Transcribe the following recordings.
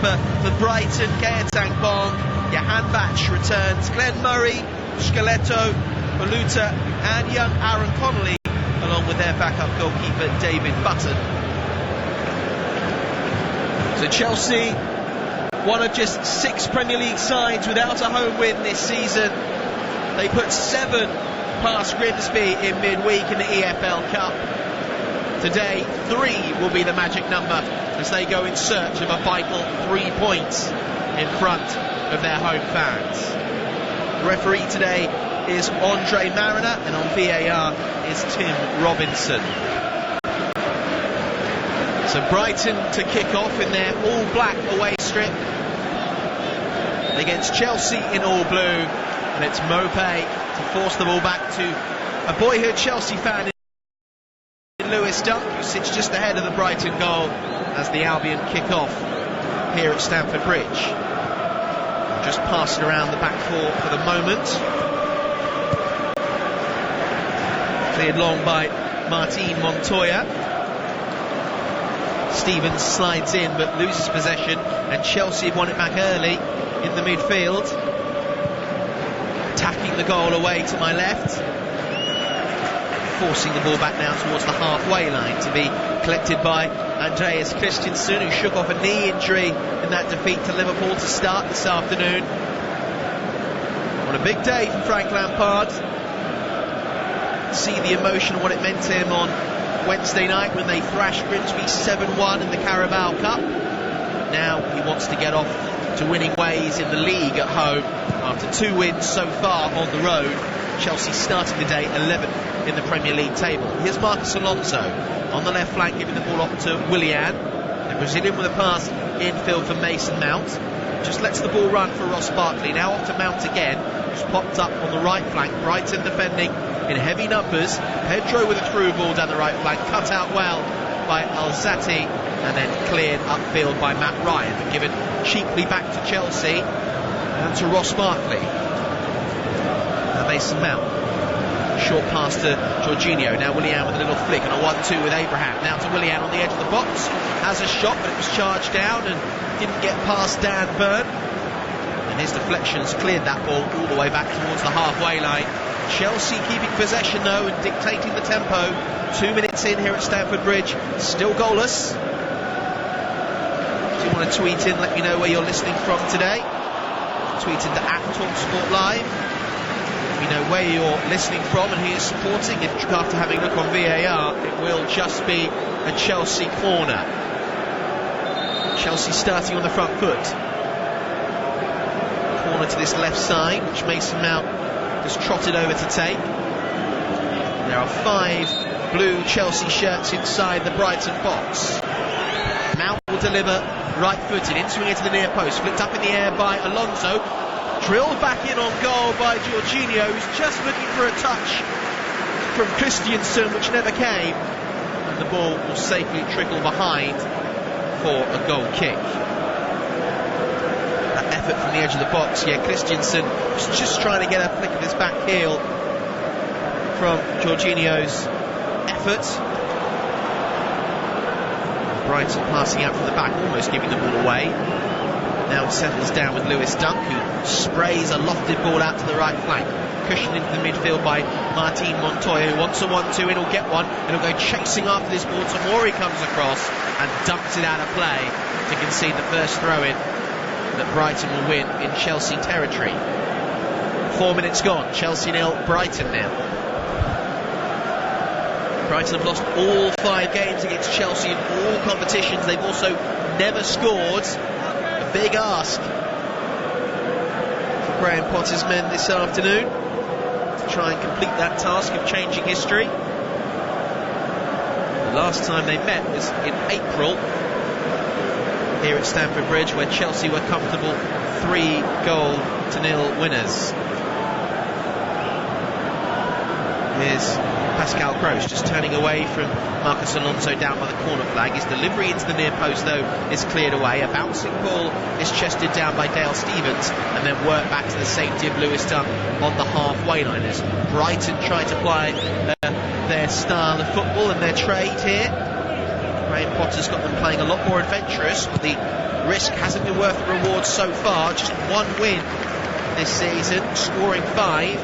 goalkeeper for Brighton, Bong. Johan Batch returns. Glenn Murray, Skeletto, Baluta and young Aaron Connolly, along with their backup goalkeeper David Button. So Chelsea, one of just 6 Premier League sides without a home win this season. They put 7 past Grimsby in midweek in the EFL Cup. Today, 3 will be the magic number as they go in search of a vital 3 points in front of their home fans. The referee today is Andre Mariner, and on VAR is Tim Robinson. So Brighton to kick off in their all-black away strip against Chelsea in all blue, and it's Mopé to force the ball back to a boyhood Chelsea fan in Lewis Dunk, who sits just ahead of the Brighton goal as the Albion kick off here at Stamford Bridge. Just passing around the back four for the moment. Cleared long by Martin Montoya. Stevens slides in but loses possession, and Chelsea won it back early in the midfield. Attacking the goal away to my left. Forcing the ball back now towards the halfway line to be collected by Andreas Christensen, who shook off a knee injury in that defeat to Liverpool to start this afternoon. What a big day for Frank Lampard. See the emotion of what it meant to him on Wednesday night when they thrashed Grimsby 7-1 in the Carabao Cup. Now he wants to get off to winning ways in the league at home after 2 wins so far on the road. Chelsea starting the day 11th in the Premier League table. Here's Marcos Alonso on the left flank, giving the ball up to Willian. The Brazilian with a pass infield for Mason Mount. Just lets the ball run for Ross Barkley. Now off to Mount again, who's popped up on the right flank. Brighton defending in heavy numbers. Pedro with a through ball down the right flank, cut out well by Alzati, and then cleared upfield by Matt Ryan, and given cheaply back to Chelsea and to Ross Barkley. Now Mason Mount, short pass to Jorginho. Now Willian with a little flick and a 1-2 with Abraham. Now to Willian on the edge of the box, has a shot but it was charged down and didn't get past Dan Burn, and his deflections cleared that ball all the way back towards the halfway line. Chelsea keeping possession though and dictating the tempo. 2 minutes in here at Stamford Bridge, still goalless. If you want to tweet in, let me know where you're listening from today. Tweet into @TalkSportLive. Let me know where you're listening from and who you're supporting. If after having a look on VAR, it will just be a Chelsea corner. Chelsea starting on the front foot. Corner to this left side, which Mason Mount has trotted over to take. There are 5 blue Chelsea shirts inside the Brighton box. Mount will deliver right-footed, in-swing into the near post, flicked up in the air by Alonso, drilled back in on goal by Jorginho, who's just looking for a touch from Christensen, which never came, and the ball will safely trickle behind for a goal kick. That effort from the edge of the box, Christensen was just trying to get a flick of his back heel from Jorginho's effort. Brighton passing out from the back, almost giving the ball away. Now it settles down with Lewis Dunk, who sprays a lofted ball out to the right flank. Cushioned into the midfield by Martin Montoya, who wants a 1-2 in, he'll get one, and he'll go chasing after this ball. Tomori comes across and dumps it out of play to concede the first throw-in that Brighton will win in Chelsea territory. 4 minutes gone, Chelsea 0, Brighton 0. Brighton have lost all 5 games against Chelsea in all competitions. They've also never scored. A big ask for Graham Potter's men this afternoon to try and complete that task of changing history. The last time they met was in April here at Stamford Bridge, where Chelsea were comfortable 3-0 winners. Here's Pascal Gross just turning away from Marcos Alonso down by the corner flag. His delivery into the near post though is cleared away. A bouncing ball is chested down by Dale Stevens and then worked back to the safety of Lewis Dunk on the halfway line as Brighton try to play their style of football and their trade here. Graham Potter's got them playing a lot more adventurous with the risk hasn't been worth the reward so far. Just one win this season, scoring 5,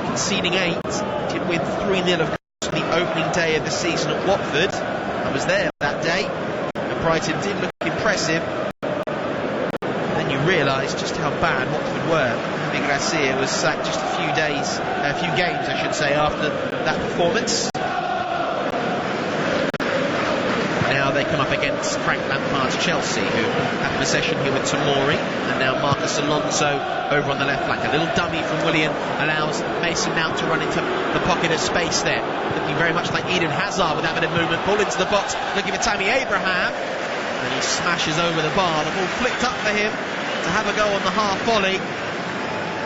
conceding 8. Did win 3-0 of course on the opening day of the season at Watford. I was there that day, and Brighton did look impressive. Then you realise just how bad Watford were. Javi Gracia was sacked just a few games I should say, after that performance. Now they come up against Frank Lampard's Chelsea, who have possession here with Tomori, and now Marcus Alonso over on the left flank. A little dummy from Willian allows Mason Mount to run into the pocket of space there, looking very much like Eden Hazard with that bit of movement. Ball into the box, looking for Tammy Abraham, and he smashes over the bar. The ball flicked up for him to have a go on the half volley.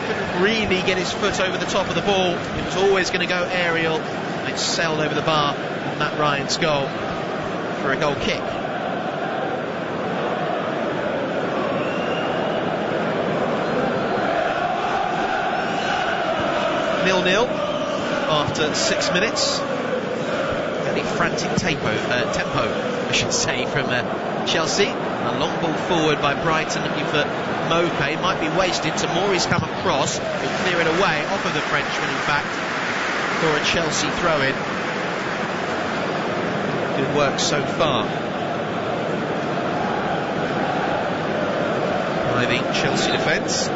Couldn't really get his foot over the top of the ball. It was always going to go aerial, and it sailed over the bar on Matt Ryan's goal for a goal kick. 0-0 after 6 minutes. Very frantic tempo, I should say, from Chelsea. A long ball forward by Brighton, looking for Mopé. Might be wasted. Tomori's come across. He'll clear it away off of the Frenchman, in fact, for a Chelsea throw-in. Good work so far by the Chelsea defence.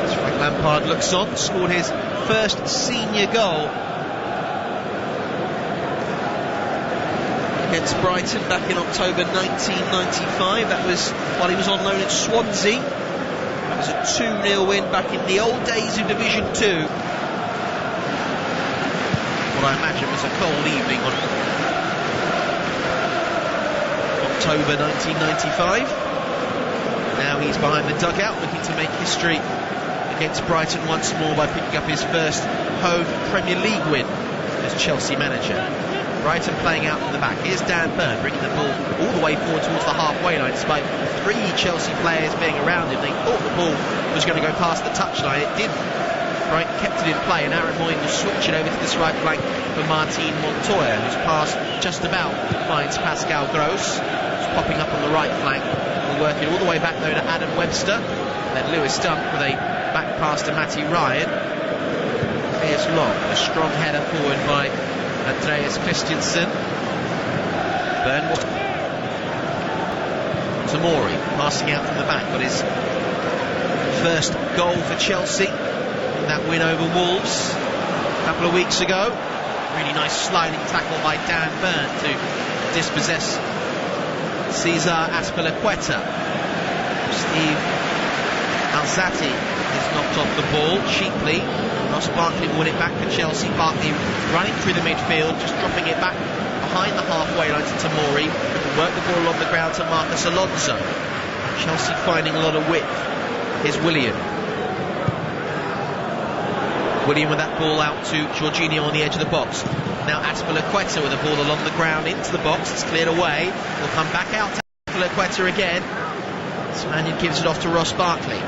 As Frank Lampard looks on, scored his first senior goal against Brighton back in October 1995. That was while he was on loan at Swansea. It was a 2-0 win back in the old days of Division 2. What I imagine was a cold evening on October 1995. Now he's behind the dugout looking to make history against Brighton once more by picking up his first home Premier League win as Chelsea manager. Brighton playing out from the back. Here's Dan Burn bringing the ball all the way forward towards the halfway line, despite 3 Chelsea players being around him. They thought the ball was going to go past the touchline. It didn't. Brighton kept it in play, and Aaron Moyne will switch it over to this right flank for Martin Montoya, whose pass just about finds Pascal Gross, who's popping up on the right flank. Will work it all the way back though to Adam Webster. Then Lewis Dunk with a back pass to Matty Ryan. Here's Long, a strong header forward by Andreas Christensen. Tomori passing out from the back, got his first goal for Chelsea in that win over Wolves a couple of weeks ago. Really nice sliding tackle by Dan Burn to dispossess Cesar Azpilicueta. Steve Alzati is knocked off the ball cheaply. Ross Barkley will win it back for Chelsea. Barkley running through the midfield, just dropping it back behind the halfway line to Tomori, who can work the ball on the ground to Marcus Alonso. Chelsea finding a lot of width. Here's Willian. Willian with that ball out to Jorginho on the edge of the box. Now Azpilicueta with the ball along the ground into the box. It's cleared away. Will come back out to Azpilicueta again. Spaniard gives it off to Ross Barkley.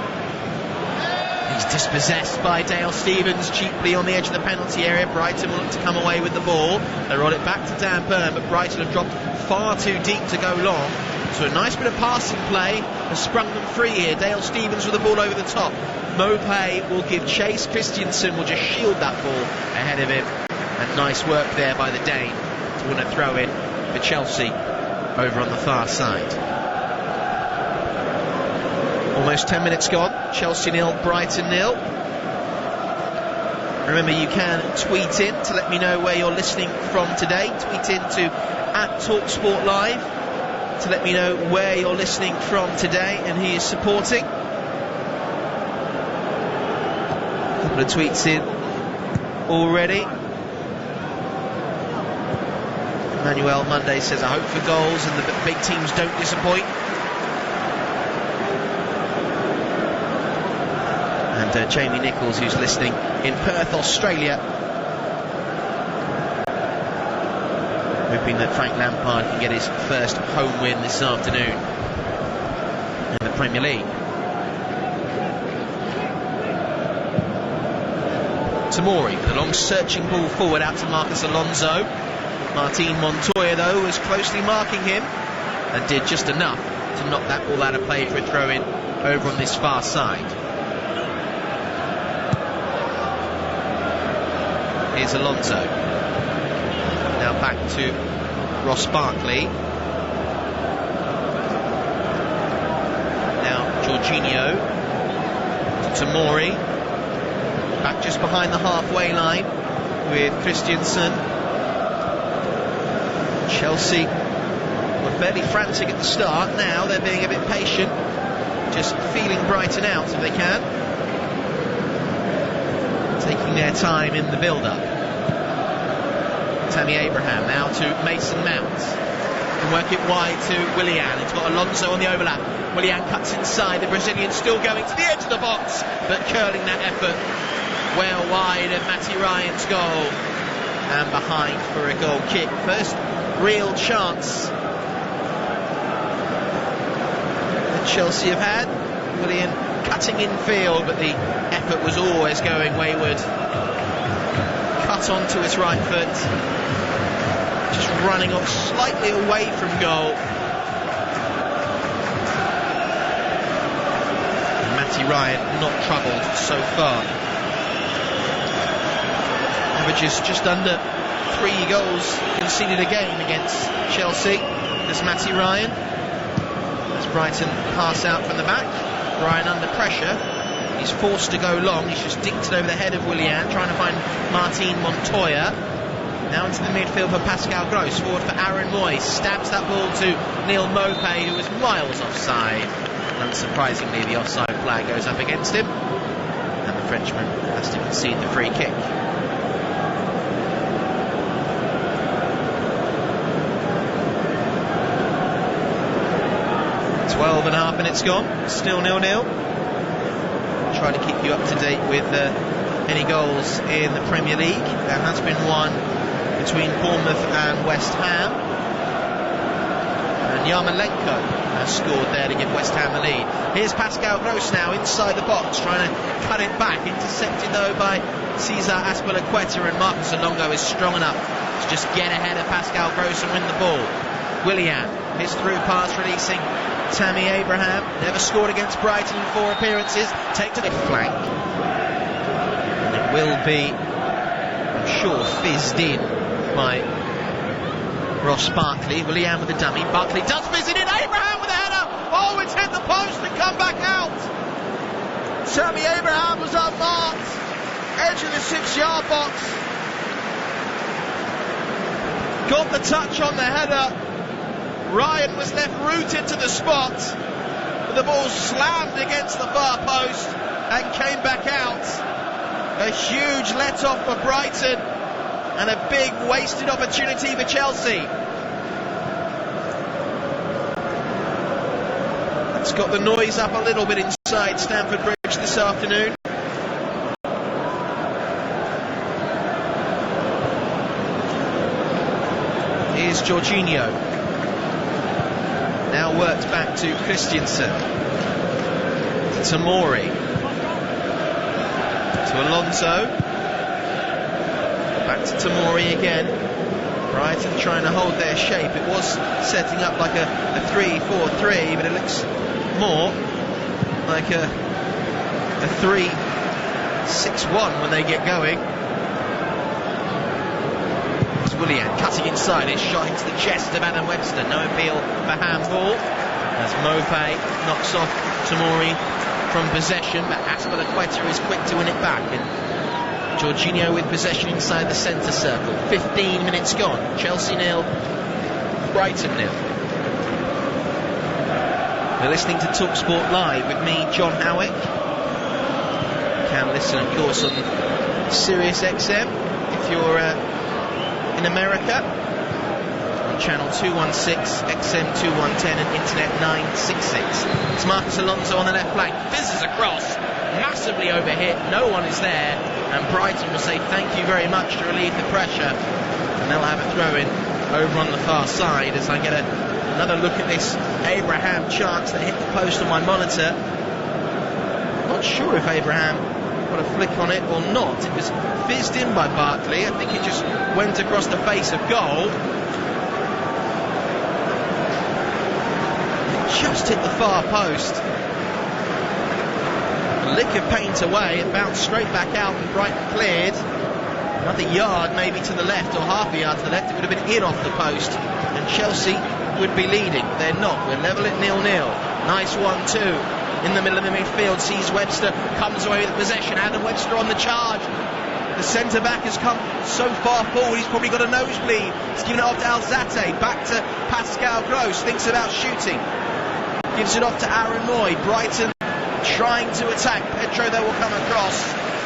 He's dispossessed by Dale Stephens cheaply on the edge of the penalty area. Brighton will look to come away with the ball. They roll it back to Dan Burn, but Brighton have dropped far too deep to go long. So a nice bit of passing play has sprung them free here. Dale Stephens with the ball over the top. Mopé will give chase. Christensen will just shield that ball ahead of him. And nice work there by the Dane to win a throw-in for Chelsea over on the far side. Almost 10 minutes gone. Chelsea 0, Brighton 0. Remember, you can tweet in to let me know where you're listening from today. Tweet in to @TalkSport Live to let me know where you're listening from today and who you're supporting. A couple of tweets in already. Emmanuel Monday says, I hope for goals and the big teams don't disappoint. And Jamie Nichols, who's listening in Perth, Australia, hoping that Frank Lampard can get his first home win this afternoon in the Premier League. Tomori with a long searching ball forward out to Marcus Alonso. Martin Montoya though was closely marking him and did just enough to knock that ball out of play for a throw-in over on this far side. Here's Alonso. Now back to Ross Barkley. Now Jorginho to Tomori. Back just behind the halfway line with Christensen. Chelsea were fairly frantic at the start. Now they're being a bit patient, just feeling Brighton out if they can, taking their time in the build-up. Tammy Abraham now to Mason Mount. Can work it wide to Willian. It's got Alonso on the overlap. Willian cuts inside. The Brazilian still going to the edge of the box, but curling that effort well wide of Matty Ryan's goal, and behind for a goal kick. First real chance that Chelsea have had. Willian cutting in field, but the effort was always going wayward. Cut onto his right foot, just running off slightly away from goal. And Matty Ryan not troubled so far. Averages just under 3 goals conceded a game against Chelsea. This Matty Ryan. As Brighton pass out from the back. Ryan under pressure. He's forced to go long. He's just dinked it over the head of Willian, trying to find Martin Montoya. Now into the midfield for Pascal Gross. Forward for Aaron Moyes. Stabs that ball to Neil Maupay, who was miles offside. Unsurprisingly, the offside flag goes up against him, and the Frenchman has to concede the free kick. 12.5 minutes gone, still 0-0. Try to keep you up to date with any goals in the Premier League. There has been one between Bournemouth and West Ham, and Yarmolenko has scored there to give West Ham the lead. Here's Pascal Gross now inside the box, trying to cut it back, intercepted though by Cesar Azpilicueta, and Marcus Alonso is strong enough to just get ahead of Pascal Gross and win the ball. Willian, his through pass releasing Tammy Abraham, never scored against Brighton in 4 appearances, take to the flank. And it will be, I'm sure, fizzed in by Ross Barkley. Willian with the dummy, Barkley does fizz it in, Abraham with a header! Oh, it's hit the post and come back out! Tammy Abraham was unmarked, edge of the 6-yard box. Got the touch on the header. Ryan was left rooted to the spot, but the ball slammed against the far post and came back out. A huge let-off for Brighton and a big wasted opportunity for Chelsea. It's got the noise up a little bit inside Stamford Bridge this afternoon. Here's Jorginho. Now worked back to Christensen. Tomori. To Alonso. Back to Tomori again. Brighton trying to hold their shape. It was setting up like a 3-4-3, but it looks more like a 3-6-1 when they get going. Willian cutting inside, his shot into the chest of Adam Webster, no appeal for handball as Maupay knocks off Tomori from possession, but Azpilicueta is quick to win it back, and Jorginho with possession inside the centre circle. 15 minutes gone, Chelsea 0, Brighton 0. We're listening to TalkSport Live with me, John Howick. You can listen of course on Sirius XM if you're in America on channel 216, XM 2110 and internet 966. It's Marcus Alonso on the left flank, fizzes across, massively overhit, no one is there, and Brighton will say thank you very much to relieve the pressure, and they'll have a throw-in over on the far side as I get another look at this Abraham chance that hit the post on my monitor. Not sure if Abraham got a flick on it or not. It was fizzed in by Barkley. I think it just went across the face of goal. just hit the far post. A lick of paint away, it bounced straight back out and Brighton cleared. Another yard maybe to the left, or half a yard to the left, it would have been in off the post and Chelsea would be leading. They're not, we're level at 0-0. Nice 1-2 in the middle of the midfield, sees Webster, comes away with possession. Adam Webster on the charge. The centre-back has come so far forward, he's probably got a nosebleed. He's given it off to Alzate, back to Pascal Gross, thinks about shooting. Gives it off to Aaron Moy. Brighton trying to attack. Pedro, though, will come across.